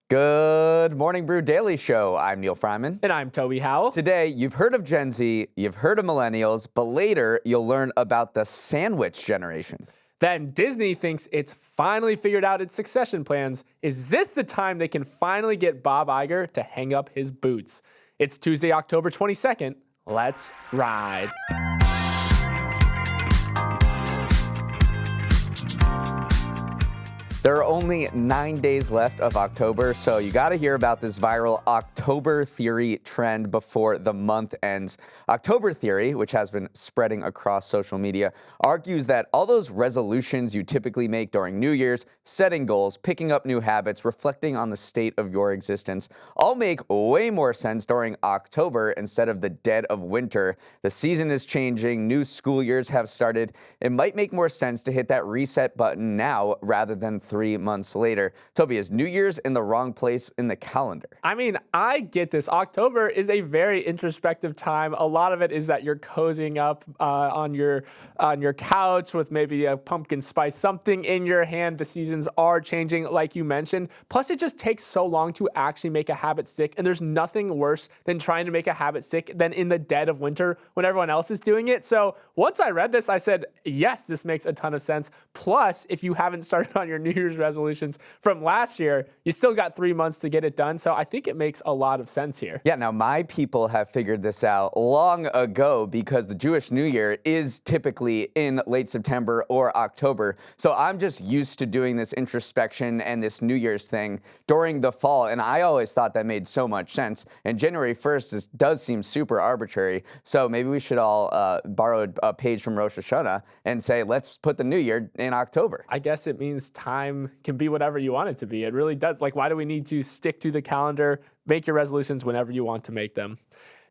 Good morning, Brew Daily Show. I'm Neal Fryman. And I'm Toby Howell. Today, you've heard of Gen Z, you've heard of millennials, but later you'll learn about the sandwich generation. Then Disney thinks it's finally figured out its succession plans. Is this the time they can finally get Bob Iger to hang up his boots? It's Tuesday, October 22nd. Let's ride. There are only 9 days left of October, so you got to hear about this viral October theory trend before the month ends. October theory, which has been spreading across social media, argues that all those resolutions you typically make during New Year's, setting goals, picking up new habits, reflecting on the state of your existence, all make way more sense during October instead of the dead of winter. The season is changing, new school years have started. It might make more sense to hit that reset button now rather than 3 months later. Toby, is New Year's in the wrong place in the calendar? I mean, I get this. October is a very introspective time. A lot of it is that you're cozying up on your couch with maybe a pumpkin spice, something in your hand. The seasons are changing, like you mentioned. Plus, it just takes so long to actually make a habit stick. And there's nothing worse than trying to make a habit stick than in the dead of winter when everyone else is doing it. So once I read this, I said, yes, this makes a ton of sense. Plus, if you haven't started on your New Year's resolutions from last year, you still got 3 months to get it done. So I think it makes a lot of sense here. Yeah, now my people have figured this out long ago because the Jewish New Year is typically in late September or October. So I'm just used to doing this introspection and this New Year's thing during the fall. And I always thought that made so much sense. And January 1st does seem super arbitrary. So maybe we should all borrow a page from Rosh Hashanah and say, let's put the New Year in October. I guess it means time can be whatever you want it to be. It really does. Like, why do we need to stick to the calendar? Make your resolutions whenever you want to make them.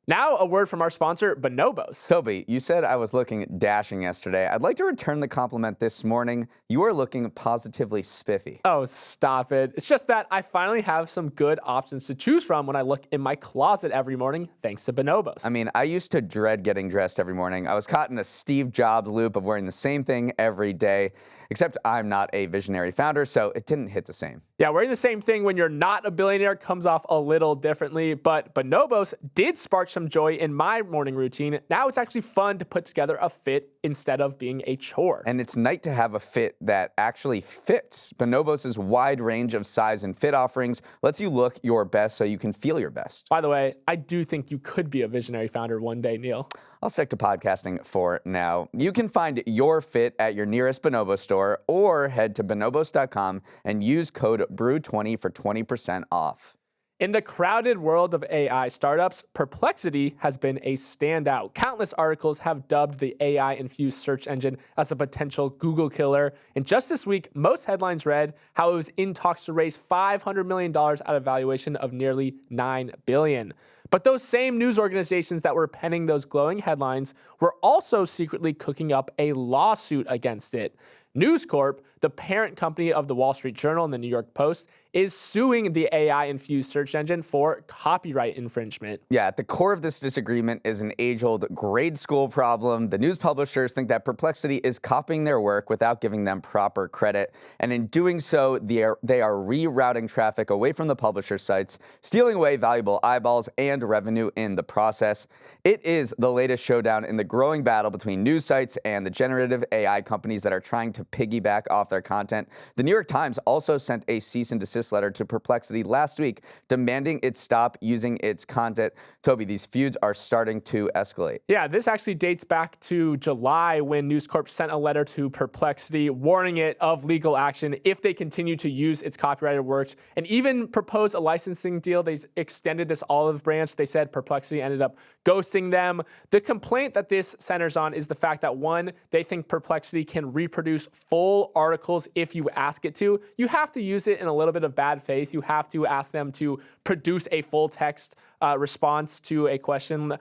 Now, a word from our sponsor, Bonobos. Toby, you said I was looking dashing yesterday. I'd like to return the compliment this morning. You are looking positively spiffy. Oh, stop it. It's just that I finally have some good options to choose from when I look in my closet every morning, thanks to Bonobos. I mean, I used to dread getting dressed every morning. I was caught in a Steve Jobs loop of wearing the same thing every day, except I'm not a visionary founder, so it didn't hit the same. Yeah, wearing the same thing when you're not a billionaire comes off a little differently, but Bonobos did spark some joy in my morning routine. Now it's actually fun to put together a fit instead of being a chore. And it's nice to have a fit that actually fits. Bonobos' wide range of size and fit offerings lets you look your best so you can feel your best. By the way, I do think you could be a visionary founder one day, Neal. I'll stick to podcasting for now. You can find your fit at your nearest Bonobo store or head to bonobos.com and use code BREW20 for 20% off. In the crowded world of AI startups, Perplexity has been a standout. Countless articles have dubbed the AI-infused search engine as a potential Google killer. And just this week, most headlines read how it was in talks to raise $500 million at a valuation of nearly $9 billion. But those same news organizations that were penning those glowing headlines were also secretly cooking up a lawsuit against it. News Corp, the parent company of the Wall Street Journal and the New York Post, is suing the AI-infused search engine for copyright infringement. Yeah, at the core of this disagreement is an age-old grade school problem. The news publishers think that Perplexity is copying their work without giving them proper credit. And in doing so, they are rerouting traffic away from the publisher sites, stealing away valuable eyeballs and revenue in the process. It is the latest showdown in the growing battle between news sites and the generative AI companies that are trying to piggyback off their content. The New York Times also sent a cease and desist letter to Perplexity last week, demanding it stop using its content. Toby, these feuds are starting to escalate. Yeah, this actually dates back to July when News Corp sent a letter to Perplexity warning it of legal action if they continue to use its copyrighted works, and even proposed a licensing deal. They extended this olive branch. They said Perplexity ended up ghosting them. The complaint that this centers on is the fact that, one, they think Perplexity can reproduce full articles if you ask it to. You have to use it in a little bit of bad faith. You have to ask them to produce a full text response to a question.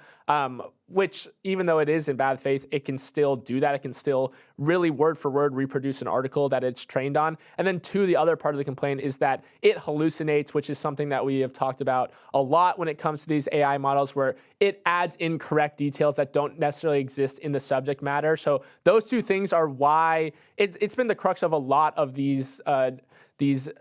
which even though it is in bad faith, it can still do that. It can still really word for word reproduce an article that it's trained on. And then two, the other part of the complaint is that it hallucinates, which is something that we have talked about a lot when it comes to these AI models, where it adds incorrect details that don't necessarily exist in the subject matter. So those two things are why it's been the crux of a lot of these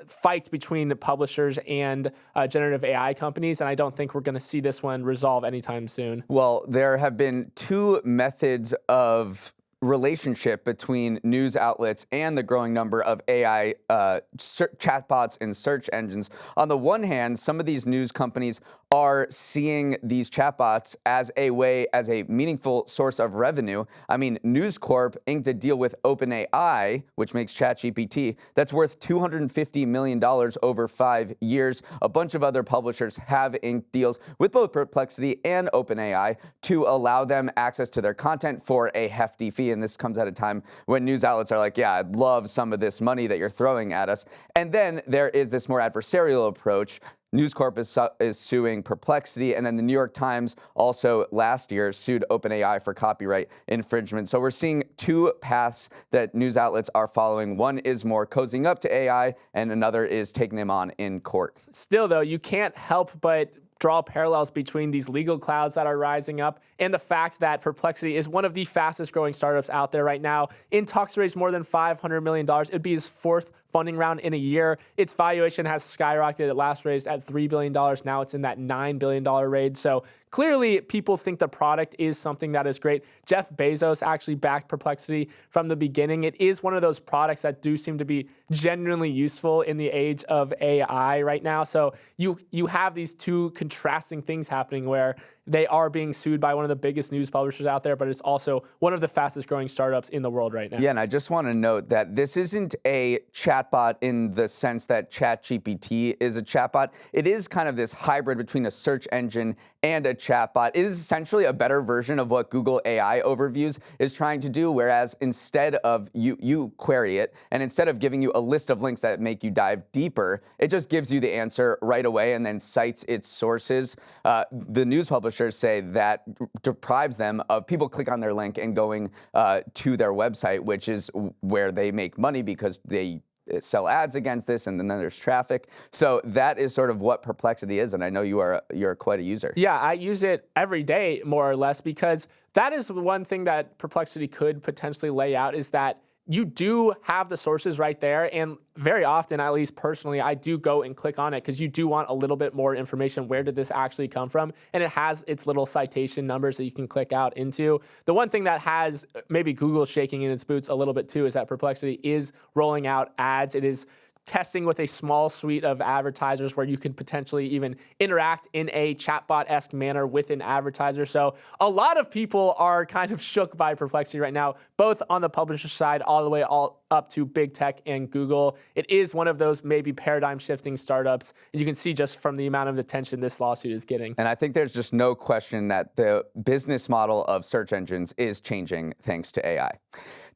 fights between the publishers and generative AI companies, and I don't think we're going to see this one resolve anytime soon. Well, there have been two methods of relationship between news outlets and the growing number of AI chatbots and search engines. On the one hand, some of these news companies are seeing these chatbots as a meaningful source of revenue. I mean, News Corp inked a deal with OpenAI, which makes ChatGPT, that's worth $250 million over 5 years. A bunch of other publishers have inked deals with both Perplexity and OpenAI to allow them access to their content for a hefty fee. And this comes at a time when news outlets are like, yeah, I'd love some of this money that you're throwing at us. And then there is this more adversarial approach. News Corp is suing Perplexity, and then the New York Times also last year sued OpenAI for copyright infringement. So we're seeing two paths that news outlets are following. One is more cozying up to AI, and another is taking them on in court. Still, though, you can't help but draw parallels between these legal clouds that are rising up and the fact that Perplexity is one of the fastest growing startups out there right now. In talks to raise more than $500 million. It'd be his fourth funding round in a year. Its valuation has skyrocketed. It last raised at $3 billion. Now it's in that $9 billion range. So clearly people think the product is something that is great. Jeff Bezos actually backed Perplexity from the beginning. It is one of those products that do seem to be genuinely useful in the age of AI right now. So you have these two contrasting things happening where they are being sued by one of the biggest news publishers out there, but it's also one of the fastest growing startups in the world right now. Yeah, and I just want to note that this isn't a chatbot in the sense that ChatGPT is a chatbot. It is kind of this hybrid between a search engine and a chatbot. It is essentially a better version of what Google AI Overviews is trying to do, whereas instead of you query it, and instead of giving you a list of links that make you dive deeper, it just gives you the answer right away and then cites its sources. The news publishers say that deprives them of people click on their link and going to their website, which is where they make money because they sell ads against this, and then there's traffic. So that is sort of what Perplexity is, and I know you're quite a user. Yeah, I use it every day, more or less, because that is one thing that Perplexity could potentially lay out, is that you do have the sources right there, and very often, at least personally, I do go and click on it because you do want a little bit more information. Where did this actually come from? And it has its little citation numbers that you can click out into. The one thing that has maybe Google shaking in its boots a little bit too is that Perplexity is rolling out ads. It is testing with a small suite of advertisers where you can potentially even interact in a chatbot-esque manner with an advertiser. So a lot of people are kind of shook by Perplexity right now, both on the publisher side all the way up to big tech and Google. It is one of those maybe paradigm-shifting startups, and you can see just from the amount of attention this lawsuit is getting. And I think there's just no question that the business model of search engines is changing thanks to AI.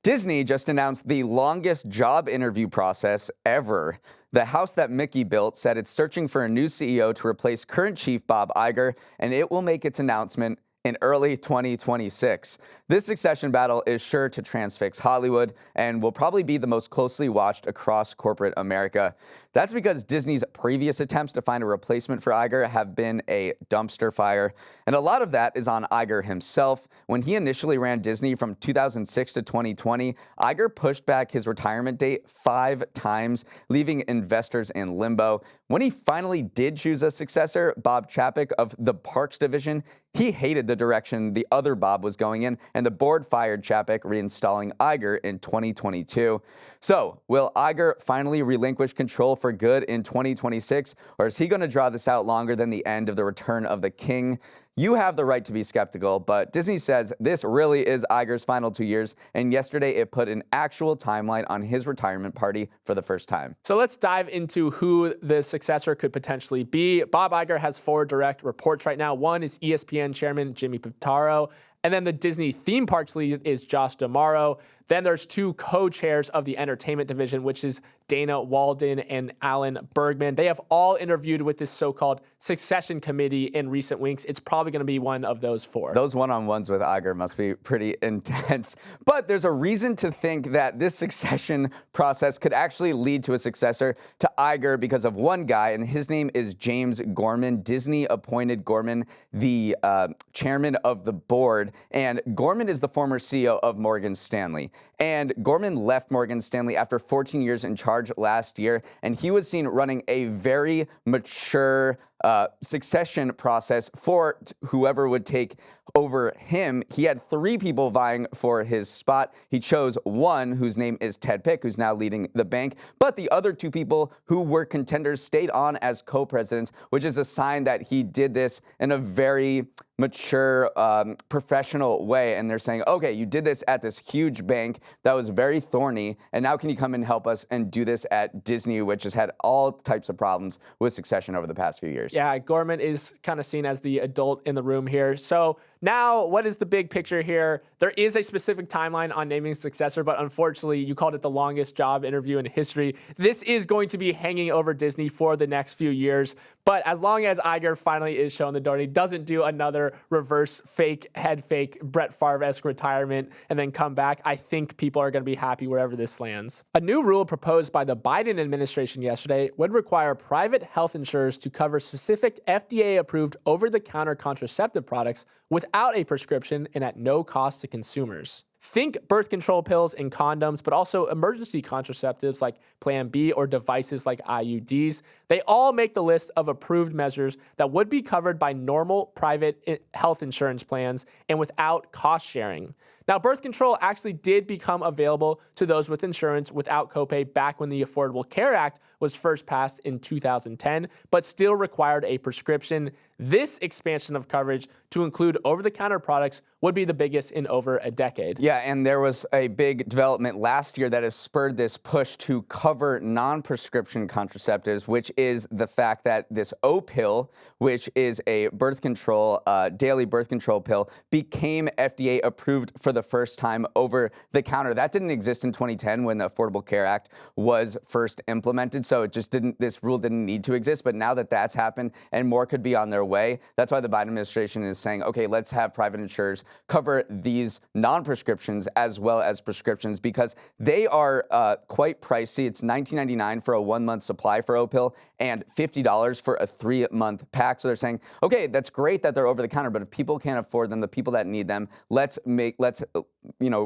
Disney just announced the longest job interview process ever. The house that Mickey built said it's searching for a new CEO to replace current chief Bob Iger, and it will make its announcement in early 2026. This succession battle is sure to transfix Hollywood and will probably be the most closely watched across corporate America. That's because Disney's previous attempts to find a replacement for Iger have been a dumpster fire. And a lot of that is on Iger himself. When he initially ran Disney from 2006 to 2020, Iger pushed back his retirement date 5 times, leaving investors in limbo. When he finally did choose a successor, Bob Chapek of the Parks division, he hated the direction the other Bob was going in, and the board fired Chapek, reinstalling Iger in 2022. So, will Iger finally relinquish control for good in 2026, or is he going to draw this out longer than the end of the Return of the King? You have the right to be skeptical, but Disney says this really is Iger's final 2 years, and yesterday it put an actual timeline on his retirement party for the first time. So let's dive into who the successor could potentially be. Bob Iger has 4 direct reports right now. One is ESPN chairman Jimmy Pitaro, and then the Disney theme parks lead is Josh D'Amaro. Then there's two co-chairs of the entertainment division, which is Dana Walden and Alan Bergman. They have all interviewed with this so-called succession committee in recent weeks. It's probably going to be one of those four. Those one-on-ones with Iger must be pretty intense. But there's a reason to think that this succession process could actually lead to a successor to Iger because of one guy, and his name is James Gorman. Disney appointed Gorman the chairman of the board, and Gorman is the former CEO of Morgan Stanley. And Gorman left Morgan Stanley after 14 years in charge last year, and he was seen running a very mature succession process for whoever would take over him. He had 3 people vying for his spot. He chose one whose name is Ted Pick, who's now leading the bank. But the other 2 people who were contenders stayed on as co-presidents, which is a sign that he did this in a very mature, professional way. And they're saying, okay, you did this at this huge bank that was very thorny, and now can you come and help us and do this at Disney, which has had all types of problems with succession over the past few years. Yeah, Gorman is kind of seen as the adult in the room here. So now, what is the big picture here? There is a specific timeline on naming successor, but unfortunately, you called it the longest job interview in history. This is going to be hanging over Disney for the next few years. But as long as Iger finally is shown the door, and he doesn't do another reverse head fake, Brett Favre-esque retirement and then come back, I think people are going to be happy wherever this lands. A new rule proposed by the Biden administration yesterday would require private health insurers to cover specific FDA-approved over-the-counter contraceptive products without a prescription and at no cost to consumers. Think birth control pills and condoms, but also emergency contraceptives like Plan B or devices like IUDs. They all make the list of approved measures that would be covered by normal private health insurance plans and without cost sharing. Now, birth control actually did become available to those with insurance without copay back when the Affordable Care Act was first passed in 2010, but still required a prescription. This expansion of coverage to include over-the-counter products would be the biggest in over a decade. Yeah, and there was a big development last year that has spurred this push to cover non-prescription contraceptives, which is the fact that this O pill, which is a birth control, daily birth control pill, became FDA approved for the first time over the counter. That didn't exist in 2010 when the Affordable Care Act was first implemented, so it just didn't, this rule didn't need to exist. But now that that's happened and more could be on their way, that's why the Biden administration is saying, okay, let's have private insurers cover these non-prescriptions as well as prescriptions because they are quite pricey. It's $19.99 for a 1-month supply for O-pill and $50 for a 3-month pack. So they're saying, okay, that's great that they're over the counter, but if people can't afford them, the people that need them, let's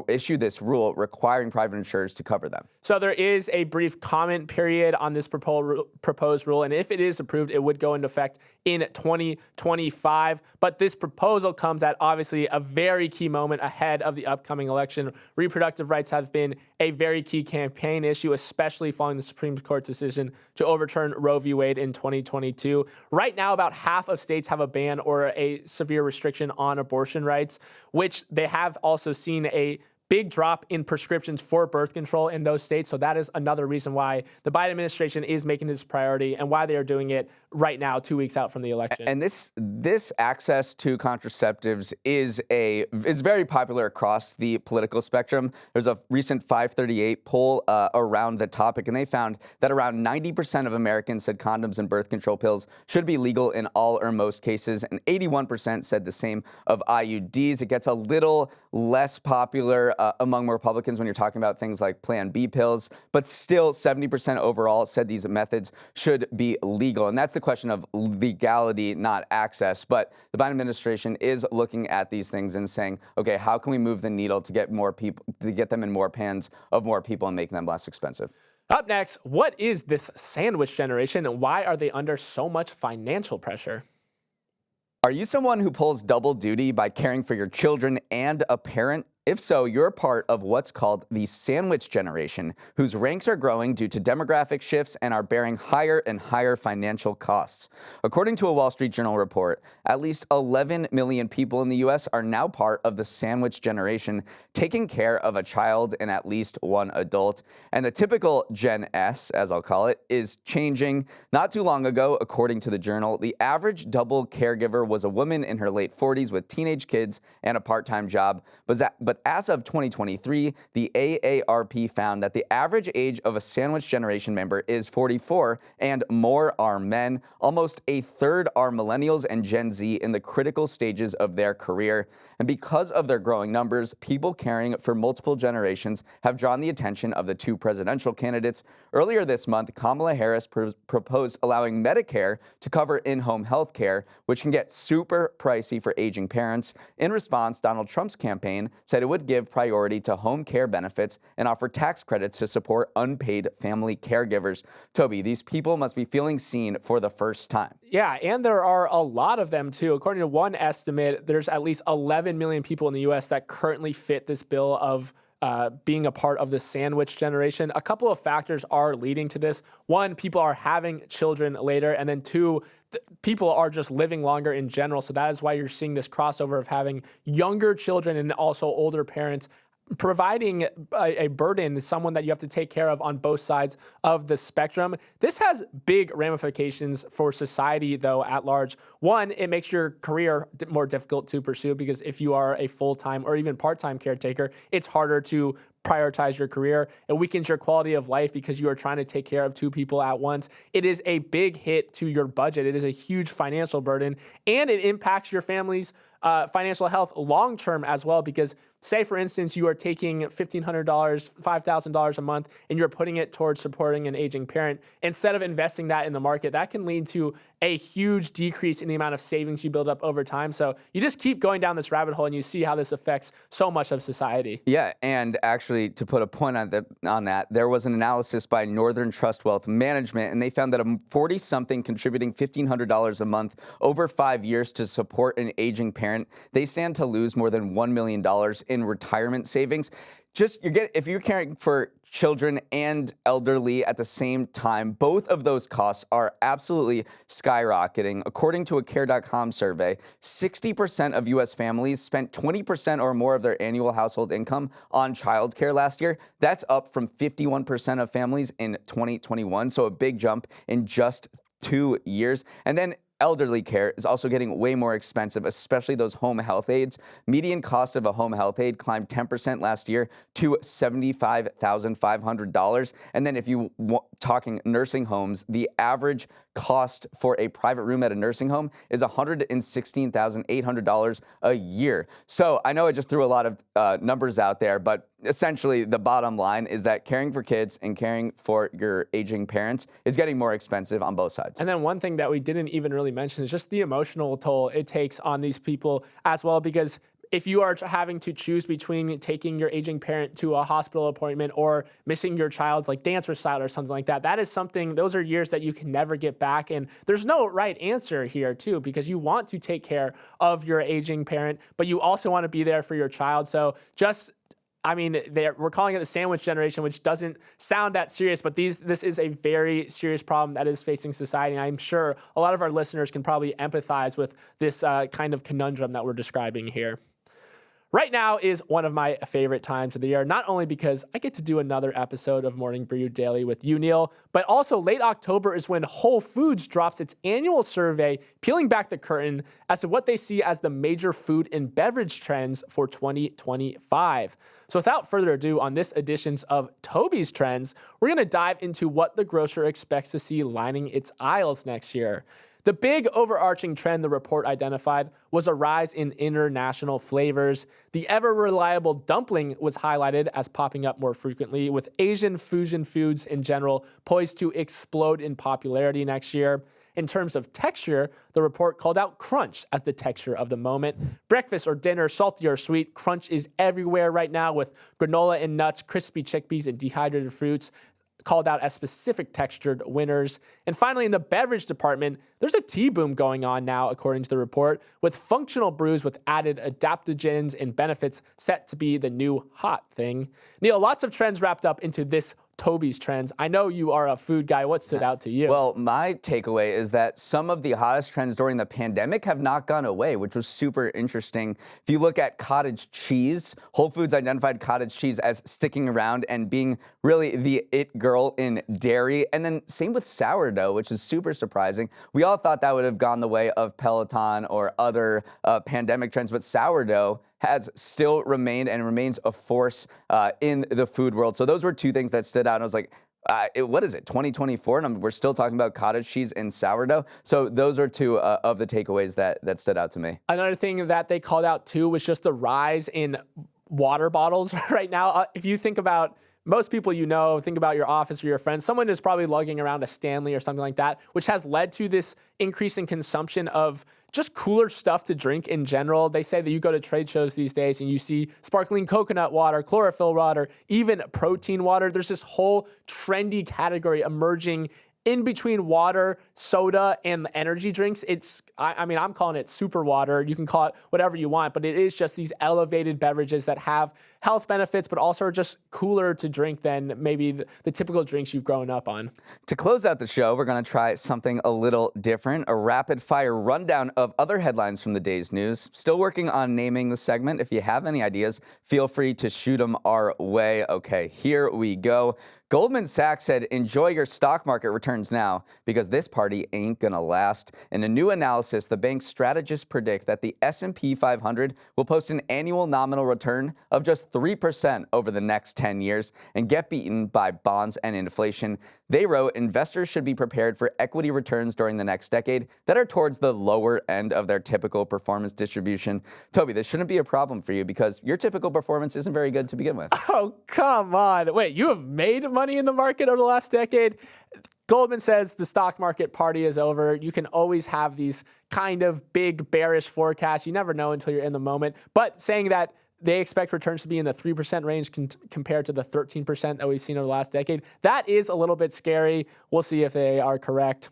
issue this rule requiring private insurers to cover them. So there is a brief comment period on this proposed rule, and if it is approved, it would go into effect in 2025. But this proposal comes at obviously a very key moment ahead of the upcoming election. Reproductive rights have been a very key campaign issue, especially following the Supreme Court decision to overturn Roe v. Wade in 2022. Right now, about half of states have a ban or a severe restriction on abortion rights, which they have also seen a big drop in prescriptions for birth control in those states. So that is another reason why the Biden administration is making this priority and why they are doing it right now, 2 weeks out from the election. And this access to contraceptives is very popular across the political spectrum. There's a recent 538 poll around the topic, and they found that around 90% of Americans said condoms and birth control pills should be legal in all or most cases, and 81% said the same of IUDs. It gets a little less popular among Republicans when you're talking about things like Plan B pills, but still 70% overall said these methods should be legal. And that's the question of legality, not access. But the Biden administration is looking at these things and saying, okay, how can we move the needle to get more people, to get them in more hands of more people and make them less expensive? Up next, what is this sandwich generation and why are they under so much financial pressure? Are you someone who pulls double duty by caring for your children and a parent? If so, you're part of what's called the sandwich generation, whose ranks are growing due to demographic shifts and are bearing higher and higher financial costs. According to a Wall Street Journal report, at least 11 million people in the U.S. are now part of the sandwich generation, taking care of a child and at least one adult. And the typical Gen S, as I'll call it, is changing. Not too long ago, according to the Journal, the average double caregiver was a woman in her late 40s with teenage kids and a part-time job. But but as of 2023, the AARP found that the average age of a sandwich generation member is 44, and more are men. Almost a third are millennials and Gen Z in the critical stages of their career. And because of their growing numbers, people caring for multiple generations have drawn the attention of the two presidential candidates. Earlier this month, Kamala Harris proposed allowing Medicare to cover in-home health care, which can get super pricey for aging parents. In response, Donald Trump's campaign said it would give priority to home care benefits and offer tax credits to support unpaid family caregivers. Toby, these people must be feeling seen for the first time. Yeah, and there are a lot of them too. According to one estimate, there's at least 11 million people in the U.S. that currently fit this bill of being a part of the sandwich generation. A couple of factors are leading to this. One, people are having children later, and then two, people are just living longer in general. So that is why you're seeing this crossover of having younger children and also older parents, providing a burden, someone that you have to take care of on both sides of the spectrum. This has big ramifications for society, though, at large. One, it makes your career more difficult to pursue because if you are a full-time or even part-time caretaker, it's harder to prioritize your career. It weakens your quality of life because you are trying to take care of two people at once. It is a big hit to your budget. It is a huge financial burden, and it impacts your family's financial health long-term as well, because say, for instance, you are taking $1,500, $5,000 a month, and you're putting it towards supporting an aging parent. Instead of investing that in the market, that can lead to a huge decrease in the amount of savings you build up over time. So you just keep going down this rabbit hole, and you see how this affects so much of society. Yeah, and actually, to put a point on that, there was an analysis by Northern Trust Wealth Management, and they found that a 40-something contributing $1,500 a month over 5 years to support an aging parent, they stand to lose more than $1 million in retirement savings. If you're caring for children and elderly at the same time, both of those costs are absolutely skyrocketing. According to a Care.com survey, 60% of U.S. families spent 20% or more of their annual household income on childcare last year. That's up from 51% of families in 2021, so a big jump in just 2 years. And then elderly care is also getting way more expensive, especially those home health aides. Median cost of a home health aide climbed 10% last year to $75,500. And then if you talking nursing homes, the average cost for a private room at a nursing home is $116,800 a year. So I know I just threw a lot of numbers out there, but essentially the bottom line is that caring for kids and caring for your aging parents is getting more expensive on both sides. And then one thing that we didn't even really mention is just the emotional toll it takes on these people as well, because if you are having to choose between taking your aging parent to a hospital appointment or missing your child's like dance recital or something like that, that is something, those are years that you can never get back. And there's no right answer here too, because you want to take care of your aging parent, but you also want to be there for your child. So we're calling it the sandwich generation, which doesn't sound that serious, but this is a very serious problem that is facing society. And I'm sure a lot of our listeners can probably empathize with this kind of conundrum that we're describing here. Right now is one of my favorite times of the year, not only because I get to do another episode of Morning Brew Daily with you, Neal, but also late October is when Whole Foods drops its annual survey, peeling back the curtain as to what they see as the major food and beverage trends for 2025. So without further ado, on this edition of Toby's Trends, we're going to dive into what the grocer expects to see lining its aisles next year. The big overarching trend the report identified was a rise in international flavors. The ever-reliable dumpling was highlighted as popping up more frequently, with Asian fusion foods in general poised to explode in popularity next year. In terms of texture, the report called out crunch as the texture of the moment. Breakfast or dinner, salty or sweet, crunch is everywhere right now, with granola and nuts, crispy chickpeas, and dehydrated fruits called out as specific textured winners. And finally, in the beverage department, there's a tea boom going on now, according to the report, with functional brews with added adaptogens and benefits set to be the new hot thing. Neal, lots of trends wrapped up into this Toby's Trends. I know you are a food guy. What stood out to you? Well, my takeaway is that some of the hottest trends during the pandemic have not gone away, which was super interesting. If you look at cottage cheese, Whole Foods identified cottage cheese as sticking around and being really the it girl in dairy. And then same with sourdough, which is super surprising. We all thought that would have gone the way of Peloton or other pandemic trends, but sourdough has still remained and remains a force in the food world. So those were two things that stood out. And I was like, what is it, 2024? And we're still talking about cottage cheese and sourdough. So those are two of the takeaways that stood out to me. Another thing that they called out too was just the rise in water bottles right now. If you think about most people think about your office or your friends, someone is probably lugging around a Stanley or something like that, which has led to this increase in consumption of just cooler stuff to drink in general. They say that you go to trade shows these days and you see sparkling coconut water, chlorophyll water, even protein water. There's this whole trendy category emerging in between water, soda, and energy drinks. I'm calling it super water. You can call it whatever you want, but it is just these elevated beverages that have health benefits, but also are just cooler to drink than maybe the typical drinks you've grown up on. To close out the show, we're going to try something a little different, a rapid-fire rundown of other headlines from the day's news. Still working on naming the segment. If you have any ideas, feel free to shoot them our way. Okay, here we go. Goldman Sachs said, enjoy your stock market returns now because this party ain't gonna last. In a new analysis, the bank's strategists predict that the S&P 500 will post an annual nominal return of just 3% over the next 10 years and get beaten by bonds and inflation. They wrote, investors should be prepared for equity returns during the next decade that are towards the lower end of their typical performance distribution. Toby, this shouldn't be a problem for you because your typical performance isn't very good to begin with. Oh, come on. Wait, you have made money in the market over the last decade? Goldman says the stock market party is over. You can always have these kind of big bearish forecasts. You never know until you're in the moment. But saying that they expect returns to be in the 3% range compared to the 13% that we've seen over the last decade, that is a little bit scary. We'll see if they are correct.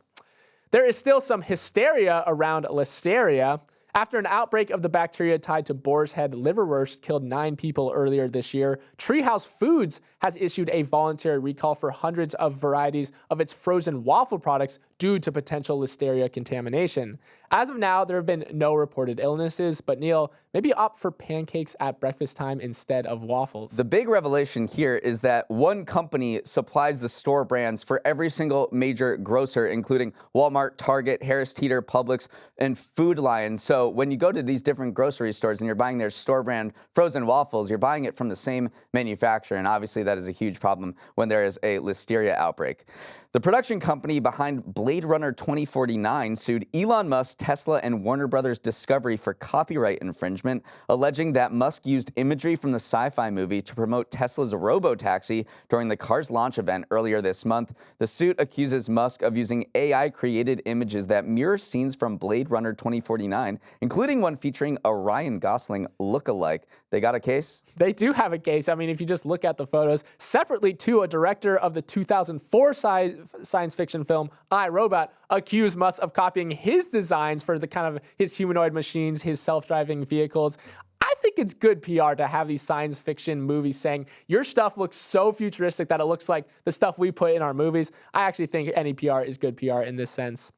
There is still some hysteria around listeria. After an outbreak of the bacteria tied to boar's head liverwurst killed 9 people earlier this year, Treehouse Foods has issued a voluntary recall for hundreds of varieties of its frozen waffle products due to potential listeria contamination. As of now, there have been no reported illnesses, but Neal, maybe opt for pancakes at breakfast time instead of waffles. The big revelation here is that one company supplies the store brands for every single major grocer, including Walmart, Target, Harris Teeter, Publix, and Food Lion. So when you go to these different grocery stores and you're buying their store brand frozen waffles, you're buying it from the same manufacturer. And obviously that is a huge problem when there is a listeria outbreak. The production company behind Blade Runner 2049 sued Elon Musk, Tesla, and Warner Brothers Discovery for copyright infringement, alleging that Musk used imagery from the sci-fi movie to promote Tesla's robotaxi during the car's launch event earlier this month. The suit accuses Musk of using AI-created images that mirror scenes from Blade Runner 2049, including one featuring a Ryan Gosling look-alike. They got a case? They do have a case. I mean, if you just look at the photos. Separately, too, a director of the 2004 science fiction film I, Robot accused Musk of copying his designs for the kind of his humanoid machines, his self-driving vehicles. I think it's good PR to have these science fiction movies saying your stuff looks so futuristic that it looks like the stuff we put in our movies. I actually think any PR is good PR in this sense.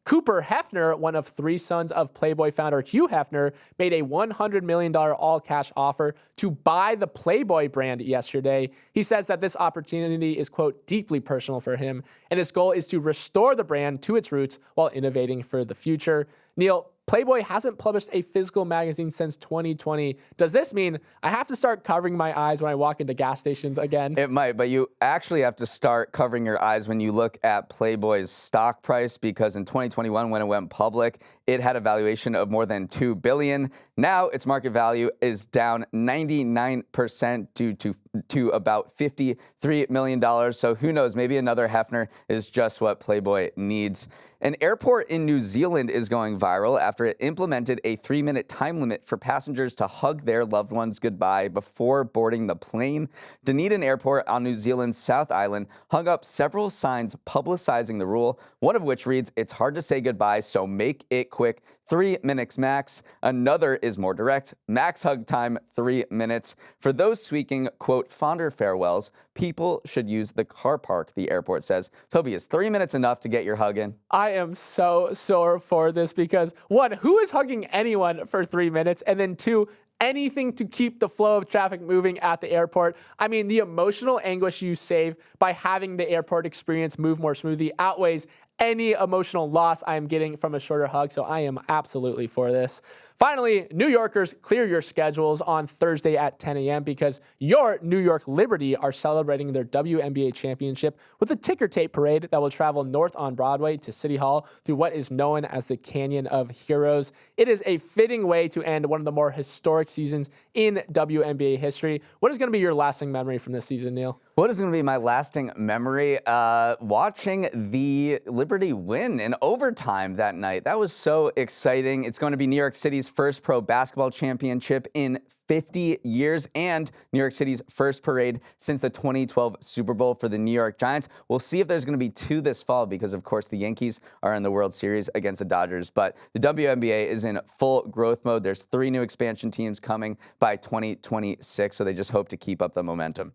Cooper Hefner, one of 3 sons of Playboy founder Hugh Hefner, made a $100 million all-cash offer to buy the Playboy brand yesterday. He says that this opportunity is, quote, deeply personal for him, and his goal is to restore the brand to its roots while innovating for the future. Neal, Playboy hasn't published a physical magazine since 2020. Does this mean I have to start covering my eyes when I walk into gas stations again? It might, but you actually have to start covering your eyes when you look at Playboy's stock price, because in 2021, when it went public, it had a valuation of more than $2 billion. Now its market value is down 99% to about $53 million. So who knows, maybe another Hefner is just what Playboy needs. An airport in New Zealand is going viral after it implemented a 3-minute time limit for passengers to hug their loved ones goodbye before boarding the plane. Dunedin Airport on New Zealand's South Island hung up several signs publicizing the rule, one of which reads, "It's hard to say goodbye, so make it quick. 3 minutes max." Another is more direct. Max hug time, 3 minutes. For those speaking, quote, fonder farewells, people should use the car park, the airport says. Toby, is 3 minutes enough to get your hug in? I am so sore for this because, 1, who is hugging anyone for 3 minutes? And then 2, anything to keep the flow of traffic moving at the airport. I mean, the emotional anguish you save by having the airport experience move more smoothly outweighs any emotional loss I am getting from a shorter hug, so I am absolutely for this. Finally, New Yorkers, clear your schedules on Thursday at 10 a.m. because your New York Liberty are celebrating their WNBA championship with a ticker tape parade that will travel north on Broadway to City Hall through what is known as the Canyon of Heroes. It is a fitting way to end one of the more historic seasons in WNBA history. What is going to be your lasting memory from this season, Neal? What is going to be my lasting memory? Watching the Liberty win in overtime that night. That was so exciting. It's going to be New York City's first pro basketball championship in 50 years and New York City's first parade since the 2012 Super Bowl for the New York Giants. We'll see if there's going to be two this fall because, of course, the Yankees are in the World Series against the Dodgers. But the WNBA is in full growth mode. There's 3 new expansion teams coming by 2026, so they just hope to keep up the momentum.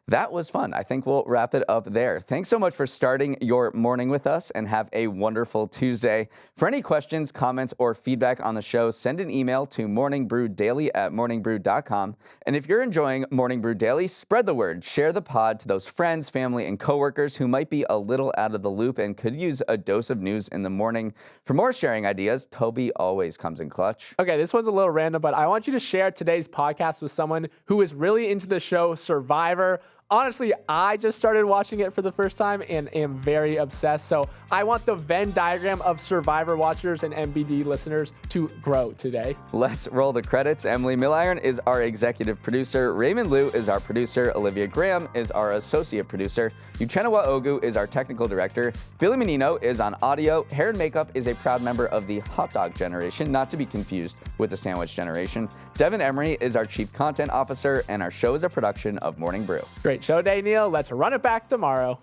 That was fun. I think we'll wrap it up there. Thanks so much for starting your morning with us, and have a wonderful Tuesday. For any questions, comments, or feedback on the show, send an email to morningbrewdaily@morningbrew.com. And if you're enjoying Morning Brew Daily, spread the word. Share the pod to those friends, family, and coworkers who might be a little out of the loop and could use a dose of news in the morning. For more sharing ideas, Toby always comes in clutch. Okay, this one's a little random, but I want you to share today's podcast with someone who is really into the show Survivor. Honestly, I just started watching it for the first time and am very obsessed. So I want the Venn diagram of Survivor watchers and MBD listeners to grow today. Let's roll the credits. Emily Milliron is our executive producer. Raymond Liu is our producer. Olivia Graham is our associate producer. Uchenna Ogu is our technical director. Billy Menino is on audio. Hair and makeup is a proud member of the hot dog generation, not to be confused with the sandwich generation. Devin Emery is our chief content officer, and our show is a production of Morning Brew. Great show today, Neal. Let's run it back tomorrow.